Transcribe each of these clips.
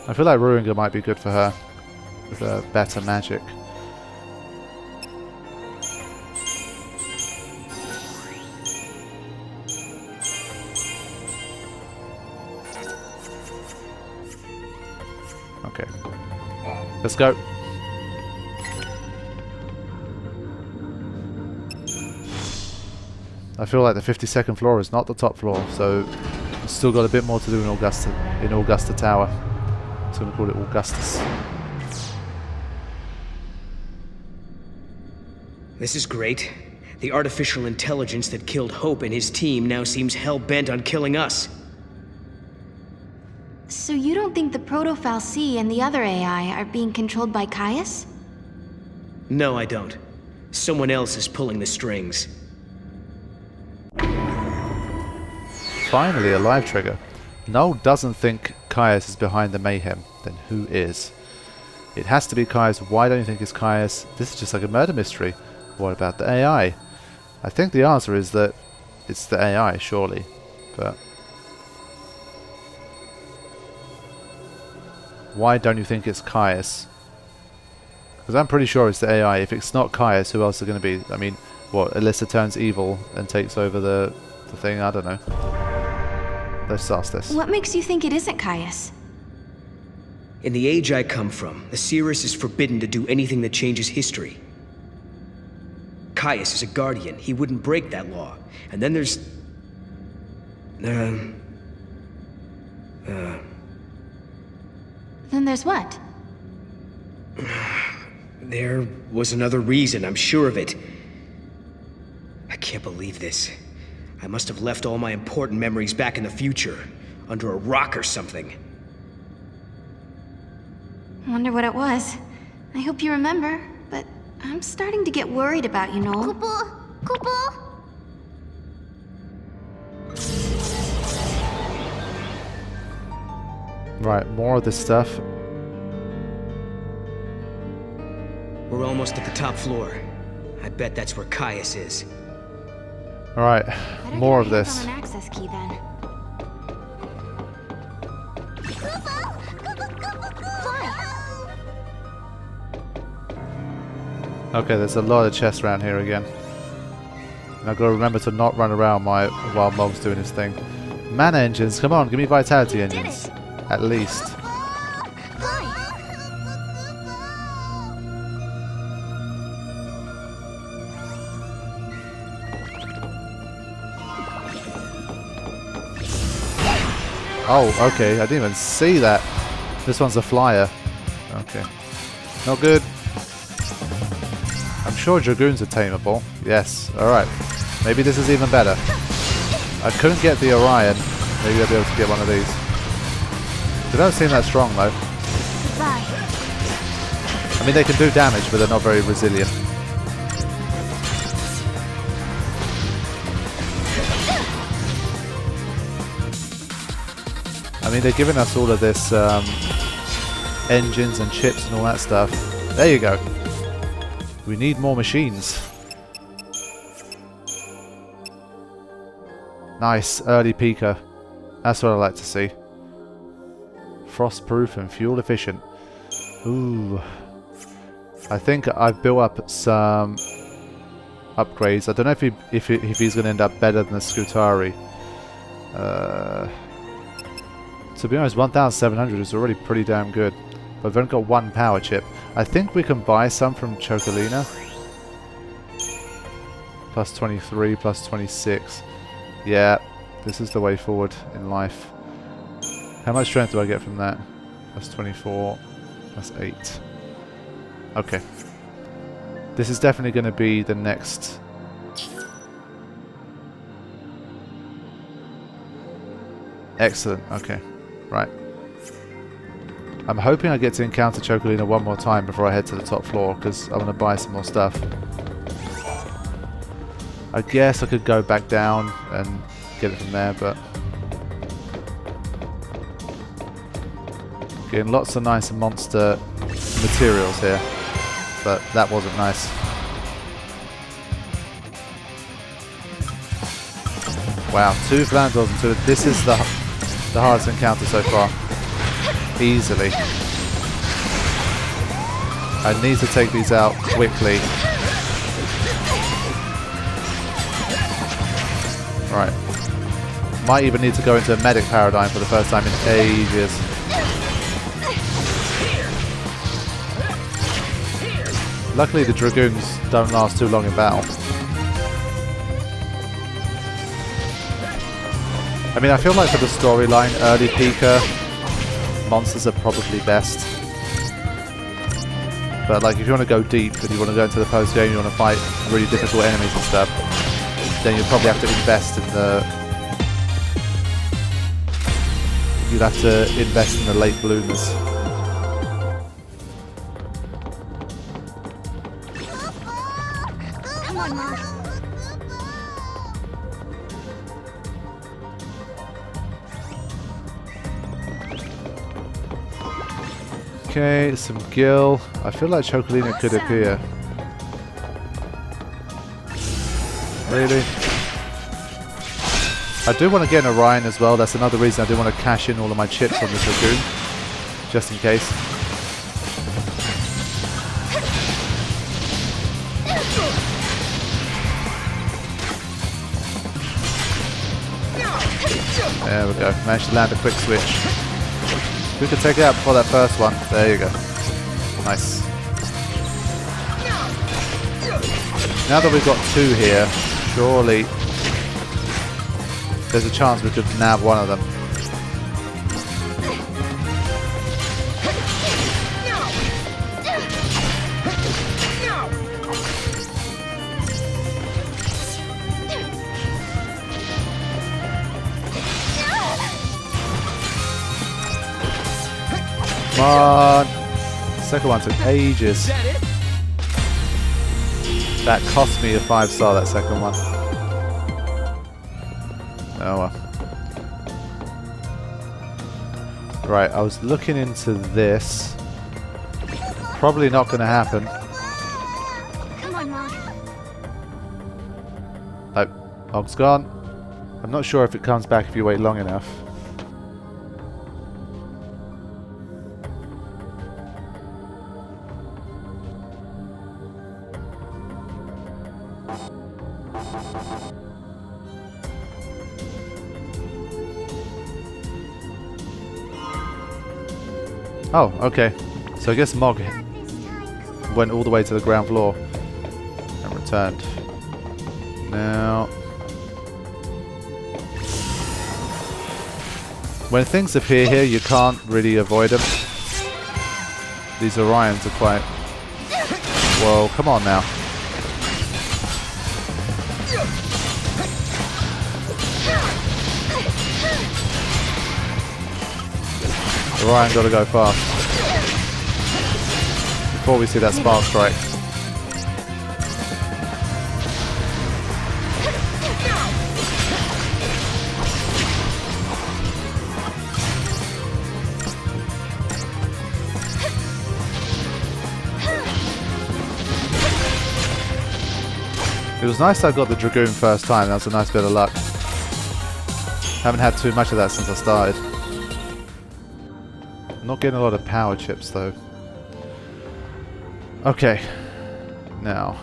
I feel like Ruinga might be good for her with a better magic. Okay. Let's go. I feel like the 52nd floor is not the top floor, so it's still got a bit more to do in Augusta Tower. I'm going to call it Augustus. This is great. The artificial intelligence that killed Hope and his team now seems hell-bent on killing us. So you don't think the Proto-Fal'Cie and the other AI are being controlled by Caius? No, I don't. Someone else is pulling the strings. Finally, a live trigger. Noel doesn't think Caius is behind the mayhem. Then who is? It has to be Caius. Why don't you think it's Caius? This is just like a murder mystery. What about the AI? I think the answer is that it's the AI, surely. But why don't you think it's Caius? Because I'm pretty sure it's the AI. If it's not Caius, who else is it going to be? I mean, what? Alyssa turns evil and takes over the thing? I don't know. Let's ask this. What makes you think it isn't Caius? In the age I come from, the Seeress is forbidden to do anything that changes history. Caius is a guardian. He wouldn't break that law. And then there's... Then there's what? There was another reason, I'm sure of it. I can't believe this. I must have left all my important memories back in the future, under a rock or something. Wonder what it was. I hope you remember, but I'm starting to get worried about you, Noel. Right, more of this stuff. We're almost at the top floor. I bet that's where Caius is. Alright, more of this. On an access key, then. Okay, there's a lot of chests around here again. And I've got to remember to not run around while Mob's doing his thing. Mana engines, come on, give me vitality engines. At least. Oh, okay, I didn't even see that. This one's a flyer. Okay. Not good. I'm sure Dragoons are tameable. Yes, alright. Maybe this is even better. I couldn't get the Orion. Maybe I'll be able to get one of these. They don't seem that strong though. I mean, they can do damage, but they're not very resilient. I mean, they're giving us all of this engines and chips and all that stuff. There you go. We need more machines. Nice, early peaker. That's what I like to see. Frost-proof and fuel efficient. Ooh. I think I've built up some upgrades. I don't know if he's going to end up better than the Scutari. To be honest, 1,700 is already pretty damn good. But I've only got one power chip. I think we can buy some from Chocolina. Plus 23, plus 26. Yeah, this is the way forward in life. How much strength do I get from that? Plus 24, plus 8. Okay. This is definitely going to be the next... Excellent, okay. Right. I'm hoping I get to encounter Chocolina one more time before I head to the top floor, because I want to buy some more stuff. I guess I could go back down and get it from there, but... Getting lots of nice monster materials here, but that wasn't nice. Wow, 2 Flandors and 2... This is the hardest encounter so far. easily. I need to take these out quickly. Right. Might even need to go into a medic paradigm for the first time in ages. Luckily the Dragoons don't last too long in battle. I mean, I feel like for the storyline, early Pika monsters are probably best. But like, if you want to go deep and you want to go into the post game, you want to fight really difficult enemies and stuff, then you'll probably have to invest in the. You'll have to invest in the late bloomers. Come on, Mom. Okay, some Yeul. I feel like Chocolina could appear. Really? I do want to get an Orion as well. That's another reason I do want to cash in all of my chips on this Dragoon. Just in case. There we go. Managed to land a quick switch. We could take it out before that first one. There you go. Nice. Now that we've got two here, surely there's a chance we could nab one of them. Come on! Second one took ages. That cost me a 5-star, that second one. Oh well. Right, I was looking into this. Probably not going to happen. Come on, Mom. Oh, Og's gone. I'm not sure if it comes back if you wait long enough. Oh, okay. So I guess Mog went all the way to the ground floor and returned. Now, when things appear here, you can't really avoid them. These Orions are quite... Whoa, come on now. Orion gotta go fast before we see that spark strike. It was nice I got the Dragoon first time. That was a nice bit of luck. Haven't had too much of that since I started. Not getting a lot of power chips though. Okay. Now,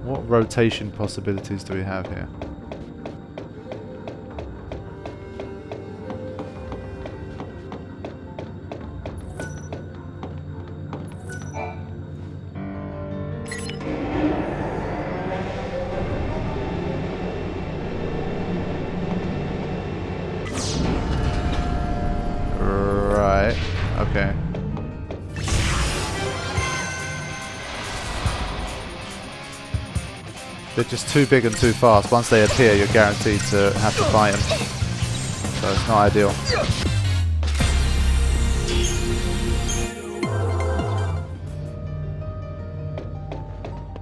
what rotation possibilities do we have here? Okay. They're just too big and too fast. Once they appear, you're guaranteed to have to fight them. So it's not ideal.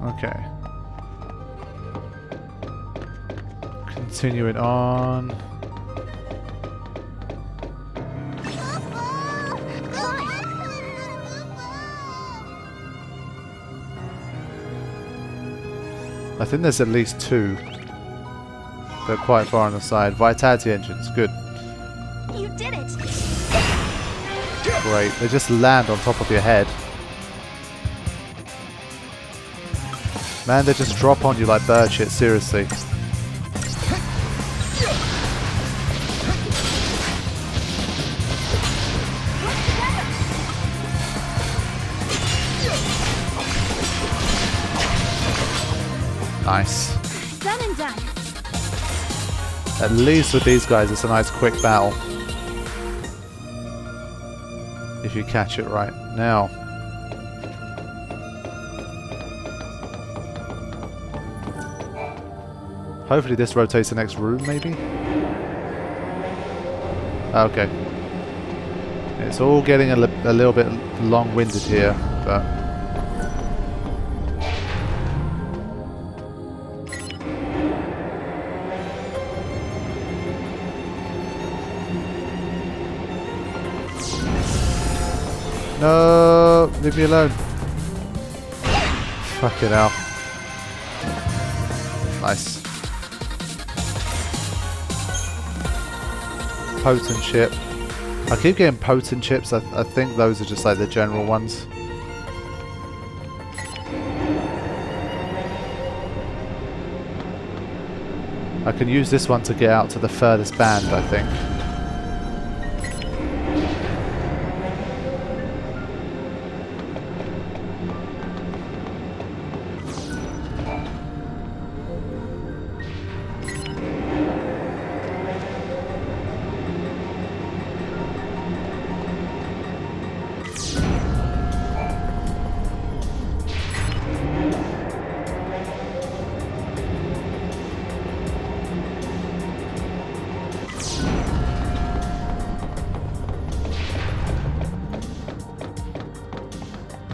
Okay. Continuing on. I think there's at least two. They're quite far on the side. Vitality engines, good. You did it! great. They just land on top of your head. Man, they just drop on you like bird shit, seriously. Nice. Done and done. At least with these guys, it's a nice quick battle. If you catch it right. Now. Hopefully this rotates the next room, maybe? Okay. It's all getting a little bit long-winded here, but... No, leave me alone. Fucking hell. Nice. Potent chip. I keep getting potent chips. I think those are just like the general ones. I can use this one to get out to the furthest band, I think.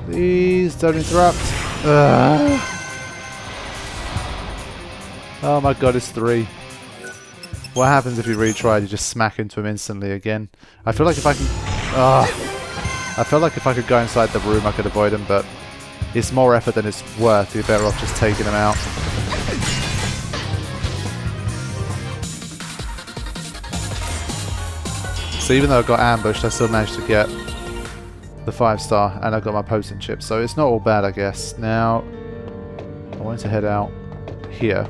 Please don't interrupt. Ugh. Oh my god, it's 3. What happens if you retry? You just smack into him instantly again. I feel like if I can... I feel like if I could go inside the room I could avoid him, but it's more effort than it's worth. You're better off just taking him out. So even though I got ambushed, I still managed to get the 5-star, and I got my potent chip, so it's not all bad, I guess. Now, I want to head out here.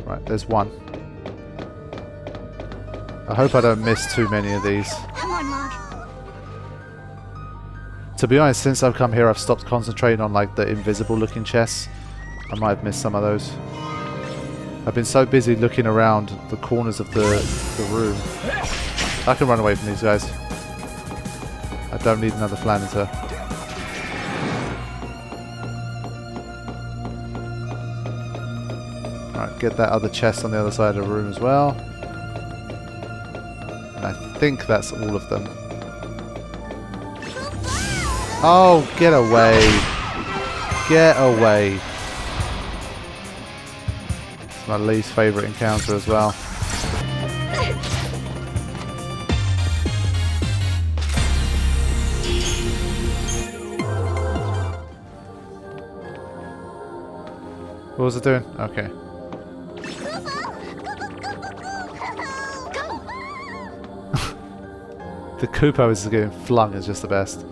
Right, there's one. I hope I don't miss too many of these. Come on, Mog. To be honest, since I've come here, I've stopped concentrating on like the invisible-looking chests. I might have missed some of those. I've been so busy looking around the corners of the room. I can run away from these guys. I don't need another Flanter. Alright, get that other chest on the other side of the room as well. And I think that's all of them. Oh, get away. Get away. It's my least favourite encounter as well. What was it doing? Okay. The Koopa is getting flung is just the best.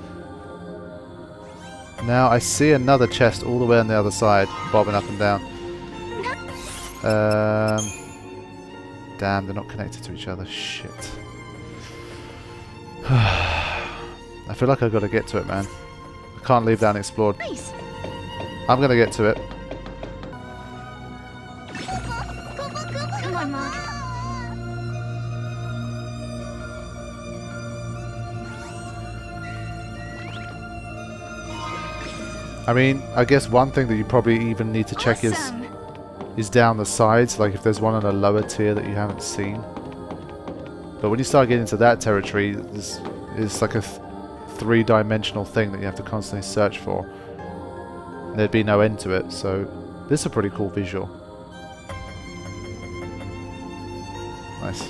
Now I see another chest all the way on the other side, bobbing up and down. Damn, they're not connected to each other. Shit. I feel like I've got to get to it, man. I can't leave that unexplored. Nice. I'm going to get to it. Come on, Mog. I mean, I guess one thing that you probably even need to check Awesome. is down the sides, like if there's one on a lower tier that you haven't seen. But when you start getting into that territory, it's like a three-dimensional thing that you have to constantly search for. And there'd be no end to it, so this is a pretty cool visual. Nice.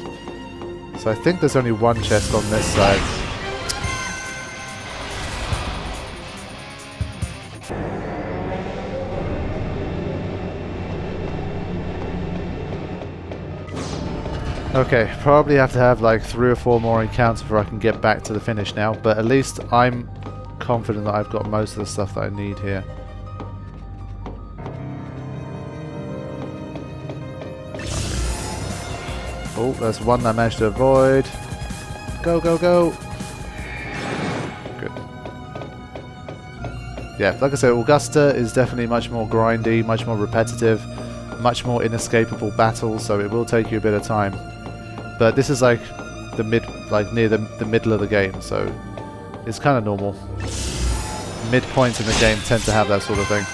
So I think there's only one chest on this side. Okay, probably have to have like 3 or 4 more encounters before I can get back to the finish now, but at least I'm confident that I've got most of the stuff that I need here. Oh, there's one I managed to avoid. Go, go, go! Good. Yeah, like I said, Augusta is definitely much more grindy, much more repetitive, much more inescapable battles, so it will take you a bit of time. But this is like the near the middle of the game, so it's kind of normal. Midpoints in the game tend to have that sort of thing.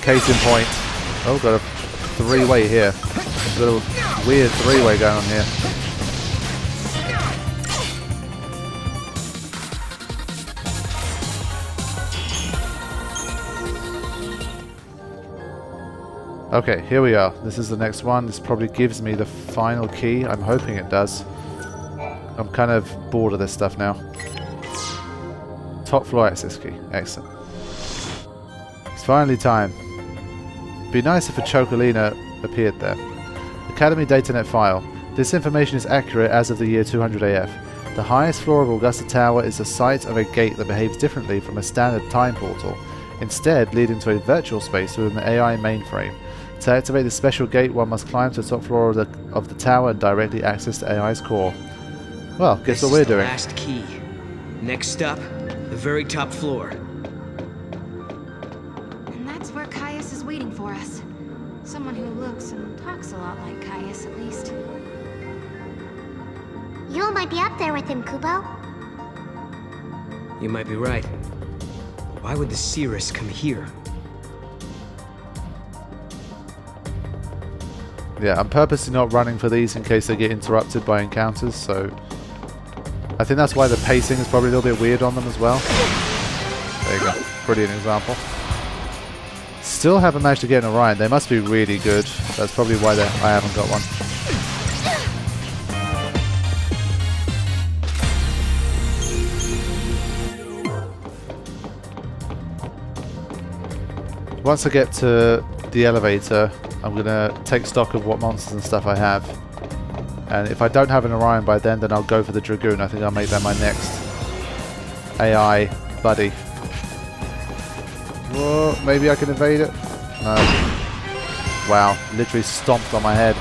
Case in point. Oh, got a 3-way here. Got a weird 3-way going on here. Okay, here we are. This is the next one. This probably gives me the final key. I'm hoping it does. I'm kind of bored of this stuff now. Top floor access key. Excellent. It's finally time. Be nice if a Chocolina appeared there. Academy Datanet file. This information is accurate as of the year 200 AF. The highest floor of Augusta Tower is the site of a gate that behaves differently from a standard time portal, instead leading to a virtual space within the AI mainframe. To activate the special gate, one must climb to the top floor of the tower and directly access the AI's core. Well, guess what we're doing. Last key. Next stop, the very top floor. And that's where Caius is waiting for us. Someone who looks and talks a lot like Caius, at least. Yeul might be up there with him, Kubo. You might be right. Why would the Seeress come here? Yeah, I'm purposely not running for these in case they get interrupted by encounters, so I think that's why the pacing is probably a little bit weird on them as well. There you go. Brilliant example. Still haven't managed to get an Orion. They must be really good. That's probably why I haven't got one. Once I get to the elevator, I'm going to take stock of what monsters and stuff I have. And if I don't have an Orion by then I'll go for the Dragoon. I think I'll make that my next AI buddy. Whoa, maybe I can evade it? No. Wow, literally stomped on my head.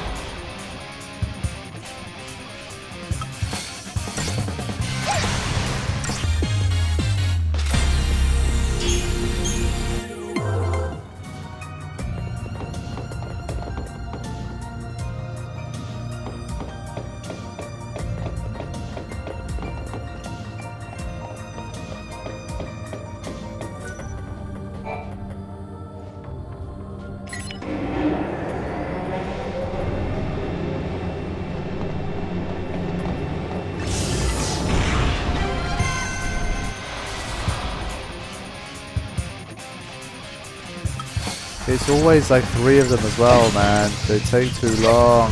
It's always like 3 of them as well, man. They take too long.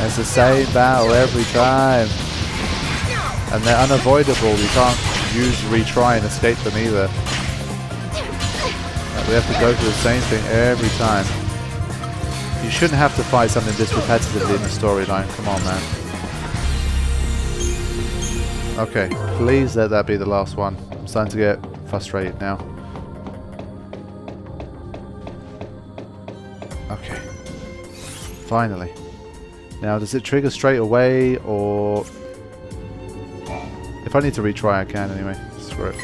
It's the same battle every time. And they're unavoidable. You can't use retry and escape them either. Like, we have to go through the same thing every time. You shouldn't have to fight something this repetitively in the storyline. Come on, man. Okay, please let that be the last one. I'm starting to get frustrated now. Okay. Finally. Now, does it trigger straight away, or... If I need to retry, I can anyway. Screw it.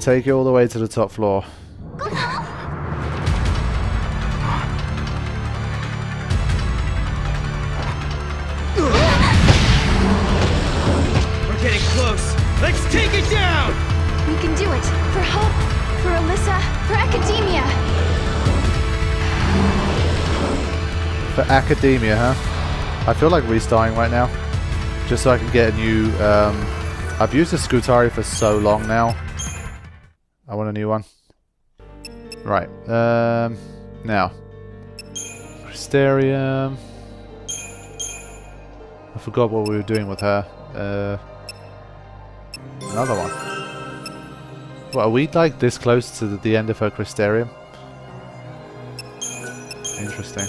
Take it all the way to the top floor. We're getting close. Let's take it down! We can do it! For Hope, for Alyssa, for Academia! For Academia, huh? I feel like restarting right now. Just so I can get a new... I've used the Scutari for so long now. I want a new one. Right. Now. Crystarium. I forgot what we were doing with her. Another one. What, are we like this close to the end of her Crystarium? Interesting.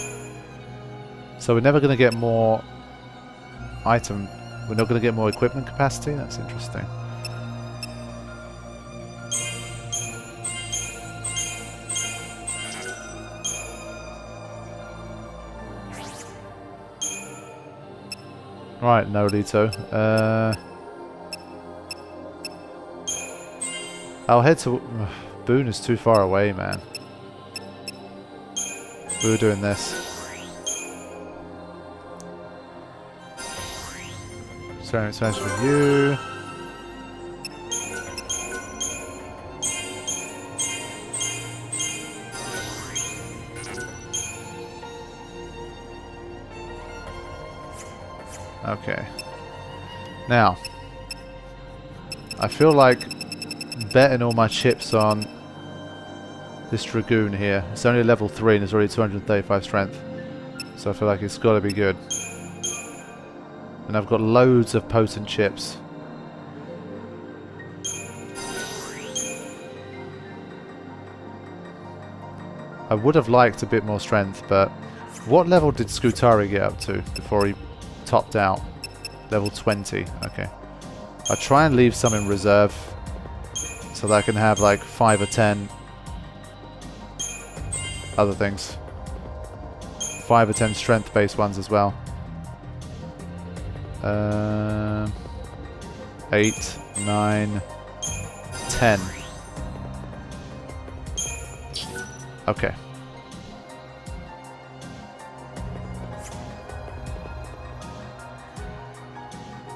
So we're never going to get more item. We're not going to get more equipment capacity? That's interesting. Right, no, Lito. I'll head to... Boone is too far away, man. We were doing this. Sorry, expansion for you. Okay. Now, I feel like betting all my chips on this Dragoon here. It's only level 3 and it's already 235 strength. So I feel like it's got to be good. And I've got loads of potent chips. I would have liked a bit more strength, but what level did Skutari get up to before he topped out? Level 20. Okay. I'll try and leave some in reserve so that I can have like 5 or 10 other things. 5 or 10 strength based ones as well. 8, 9, 10. Okay.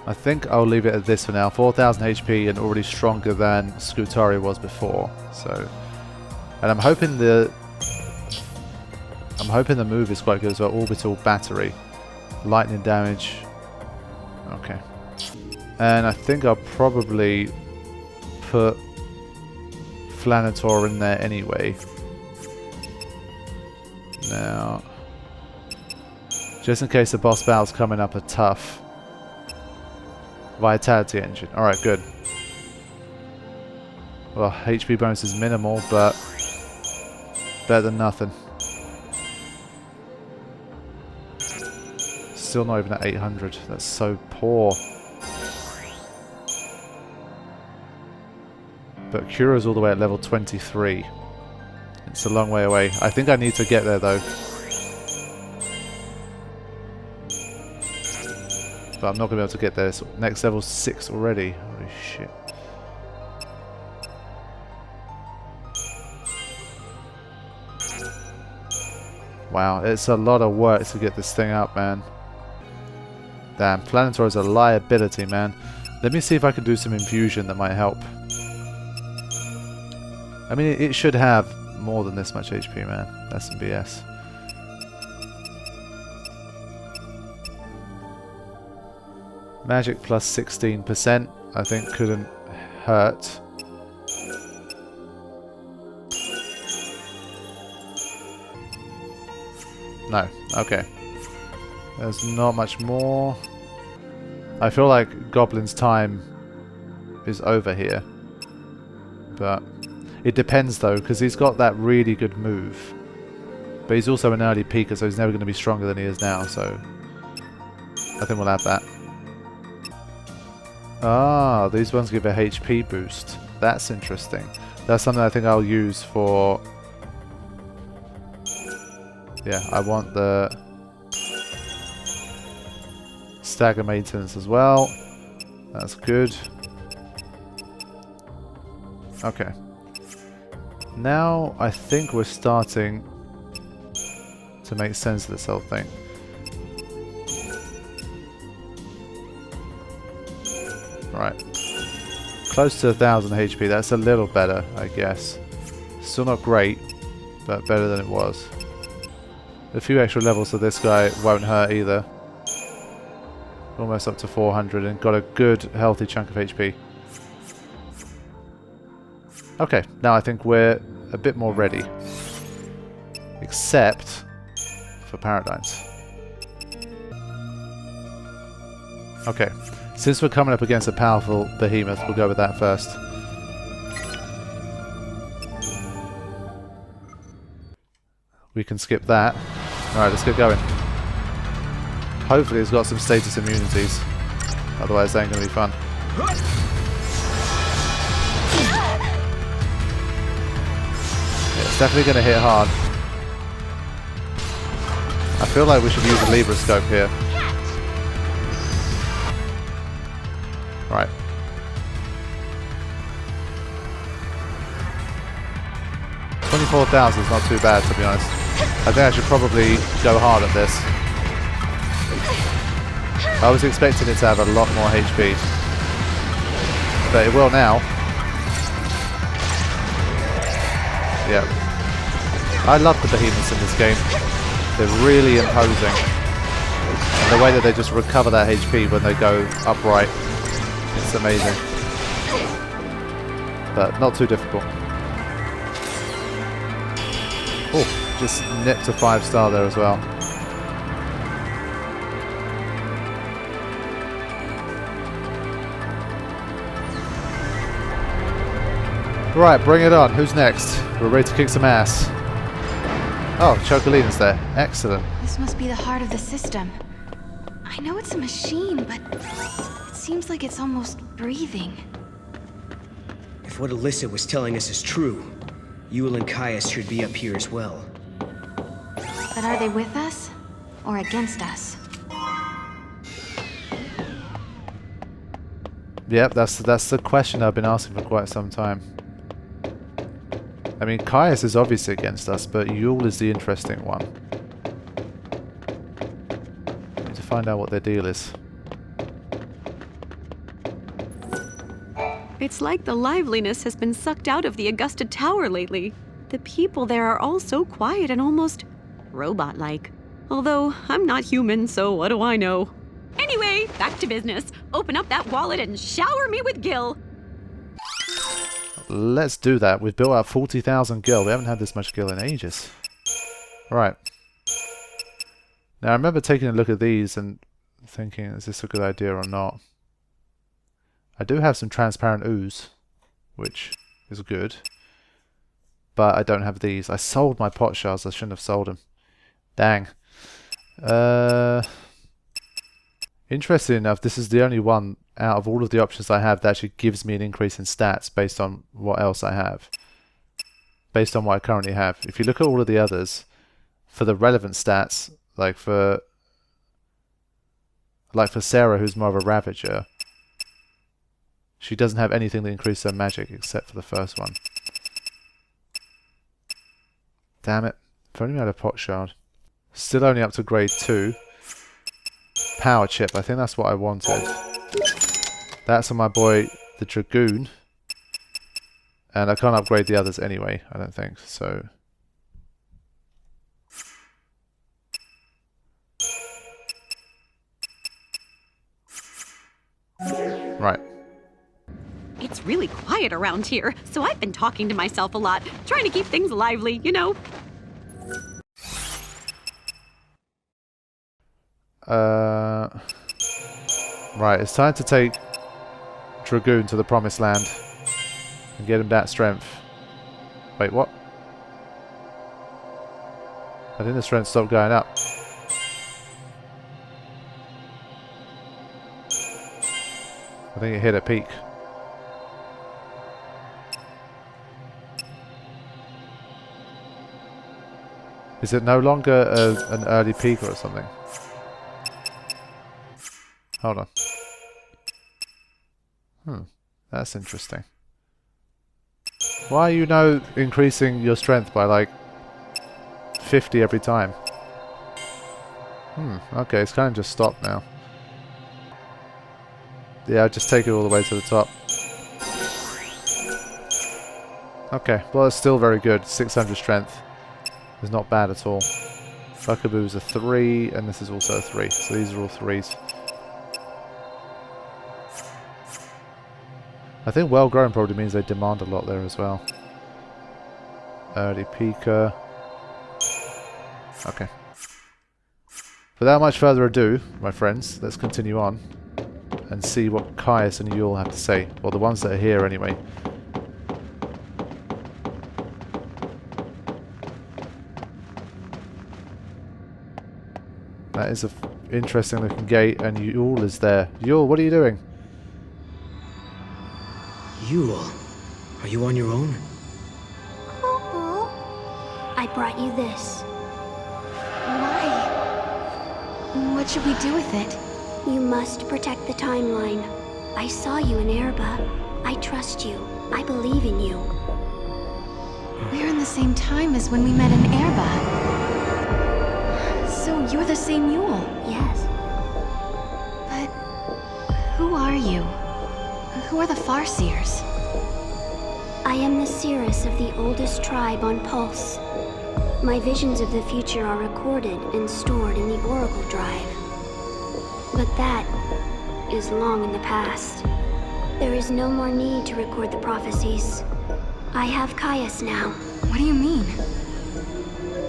I think I'll leave it at this for now. 4,000 HP and already stronger than Skutari was before. So, and I'm hoping the move is quite good as well. Orbital battery, lightning damage. Okay. And I think I'll probably put Flanator in there anyway. Now, just in case the boss battles coming up are tough. Vitality engine. Alright, good. Well, HP bonus is minimal, but better than nothing. Still not even at 800. That's so poor. But Cura's all the way at level 23. It's a long way away. I think I need to get there though. But I'm not going to be able to get there. So next level 6 already. Holy shit. Wow, it's a lot of work to get this thing up, man. Damn, Flanator is a liability, man. Let me see if I can do some infusion that might help. I mean, it should have more than this much HP, man. That's some BS. Magic plus 16%, I think couldn't hurt. No, okay. There's not much more. I feel like Goblin's time is over here. But it depends though, because he's got that really good move. But he's also an early peaker, so he's never going to be stronger than he is now, so I think we'll add that. Ah, these ones give a HP boost. That's interesting. That's something I think I'll use for... Yeah, I want the stagger maintenance as well. That's good. Okay. Now I think we're starting to make sense of this whole thing. Right. Close to 1,000 HP. That's a little better, I guess. Still not great, but better than it was. A few extra levels of this guy won't hurt either. Almost up to 400 and got a good, healthy chunk of HP. Okay, now I think we're a bit more ready. Except for Paradigms. Okay. Since we're coming up against a powerful behemoth, we'll go with that first. We can skip that. Alright, let's get going. Hopefully he's got some status immunities. Otherwise that ain't going to be fun. Yeah, it's definitely going to hit hard. I feel like we should use a Libra scope here. Right. $24,000 is not too bad, to be honest. I think I should probably go hard at this. I was expecting it to have a lot more HP. But it will now. Yeah. I love the behemoths in this game. They're really imposing. And the way that they just recover that HP when they go upright. It's amazing. But not too difficult. Oh, just nipped a 5-star there as well. Right, bring it on. Who's next? We're ready to kick some ass. Oh, Chocolina's there. Excellent. This must be the heart of the system. I know it's a machine, but it seems like it's almost breathing. If what Alyssa was telling us is true, Yeul and Caius should be up here as well. But are they with us? Or against us? Yep, that's the question I've been asking for quite some time. I mean, Caius is obviously against us, but Yeul is the interesting one. Need to find out what their deal is. It's like the liveliness has been sucked out of the Augusta Tower lately. The people there are all so quiet and almost robot-like. Although, I'm not human, so what do I know? Anyway, back to business. Open up that wallet and shower me with gil. Let's do that. We've built up 40,000 gil. We haven't had this much gil in ages. Right. Now I remember taking a look at these and thinking, is this a good idea or not? I do have some transparent ooze, which is good. But I don't have these. I sold my pot shards. I shouldn't have sold them. Dang. Interesting enough, this is the only one out of all of the options I have that actually gives me an increase in stats based on what else I have. Based on what I currently have. If you look at all of the others, for the relevant stats, like for Sarah, who's more of a Ravager, she doesn't have anything that increases her magic except for the first one. Damn it. If only I had a pot shard. Still only up to grade 2. Power chip, I think that's what I wanted. That's on my boy, the Dragoon. And I can't upgrade the others anyway, I don't think, so... Right. It's really quiet around here, so I've been talking to myself a lot, trying to keep things lively, you know. Right, it's time to take Dragoon to the Promised Land and get him that strength. Wait, what? I think the strength stopped going up. I think it hit a peak. Is it no longer an early peak or something? Hold on. That's interesting. Why are you now increasing your strength by like 50 every time? Okay, it's kind of just stopped now. Yeah, I'll just take it all the way to the top. Okay, well it's still very good. 600 strength is not bad at all. Buckaboo's a 3, and this is also a 3. So these are all 3s. I think well grown probably means they demand a lot there as well. Early peaker. Okay. Without much further ado, my friends, let's continue on and see what Caius and Yeul have to say. Well, the ones that are here anyway. That is a interesting looking gate, and Yeul is there. Yeul, what are you doing? Yeul, are you on your own? Kubo, I brought you this. Why? What should we do with it? You must protect the timeline. I saw you in Erba. I trust you. I believe in you. We're in the same time as when we met in Erba. So you're the same Yeul. Yes. But who are you? Who are the Farseers? I am the seeress of the oldest tribe on Pulse. My visions of the future are recorded and stored in the Oracle Drive. But that is long in the past. There is no more need to record the prophecies. I have Caius now. What do you mean?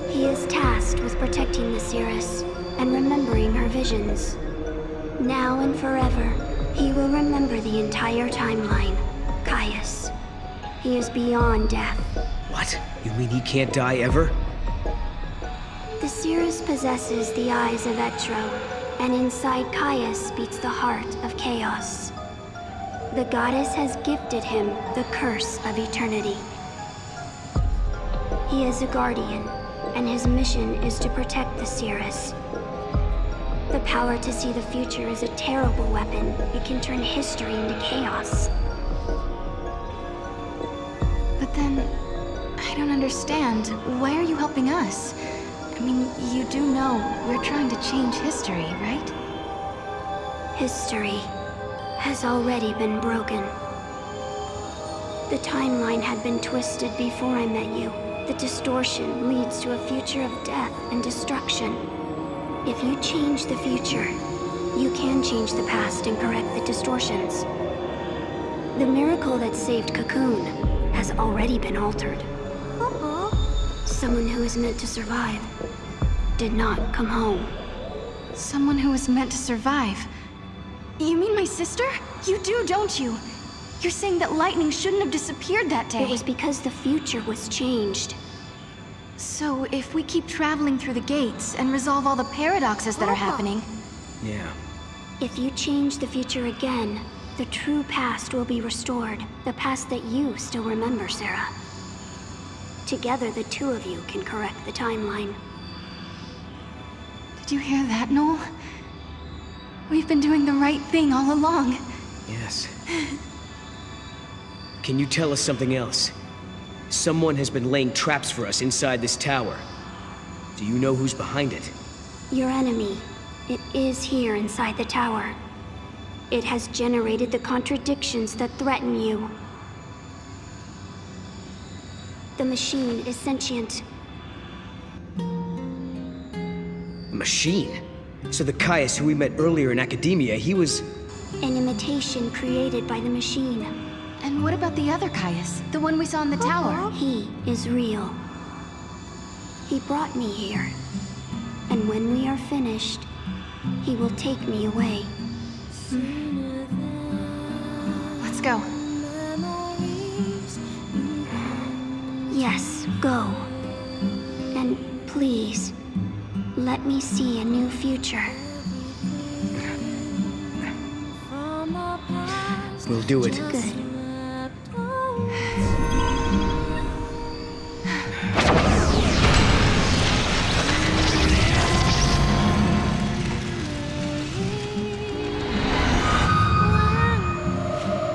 He is tasked with protecting the seeress and remembering her visions. Now and forever, he will remember the entire timeline. Caius. He is beyond death. What? You mean he can't die ever? The seeress possesses the eyes of Etro, and inside Caius beats the heart of chaos. The goddess has gifted him the curse of eternity. He is a guardian, and his mission is to protect the seeress. The power to see the future is a terrible weapon. It can turn history into chaos. But then, I don't understand. Why are you helping us? I mean, you do know we're trying to change history, right? History has already been broken. The timeline had been twisted before I met you. The distortion leads to a future of death and destruction. If you change the future, you can change the past and correct the distortions. The miracle that saved Cocoon has already been altered. Someone who is meant to survive did not come home. Someone who was meant to survive. You mean my sister? You do, don't you? You're saying that lightning shouldn't have disappeared that day. It was because the future was changed. So if we keep traveling through the gates and resolve all the paradoxes that are happening... Yeah. If you change the future again, the true past will be restored. The past that you still remember, Sarah. Together, the two of you can correct the timeline. Did you hear that, Noel? We've been doing the right thing all along. Yes. Can you tell us something else? Someone has been laying traps for us inside this tower. Do you know who's behind it? Your enemy. It is here inside the tower. It has generated the contradictions that threaten you. The machine is sentient. A machine? So the Caius who we met earlier in academia, he was... An imitation created by the machine. And what about the other Caius? The one we saw in the tower? He is real. He brought me here. And when we are finished, he will take me away. Let's go. Yes, go. And please, let me see a new future. We'll do it. Good.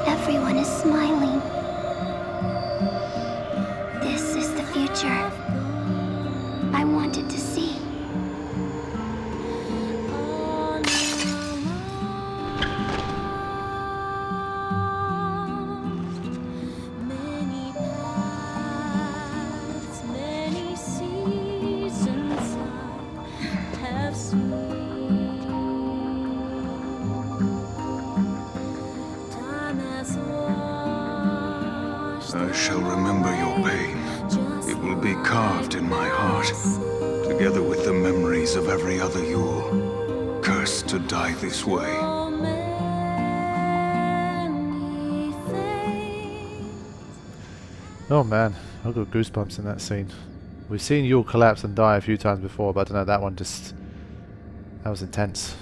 Everyone is smiling. This is the future I wanted to see. I shall remember your pain. It will be carved in my heart, together with the memories of every other Yeul, cursed to die this way. Oh man, I've got goosebumps in that scene. We've seen Yeul collapse and die a few times before, but I don't know, that one just That was intense.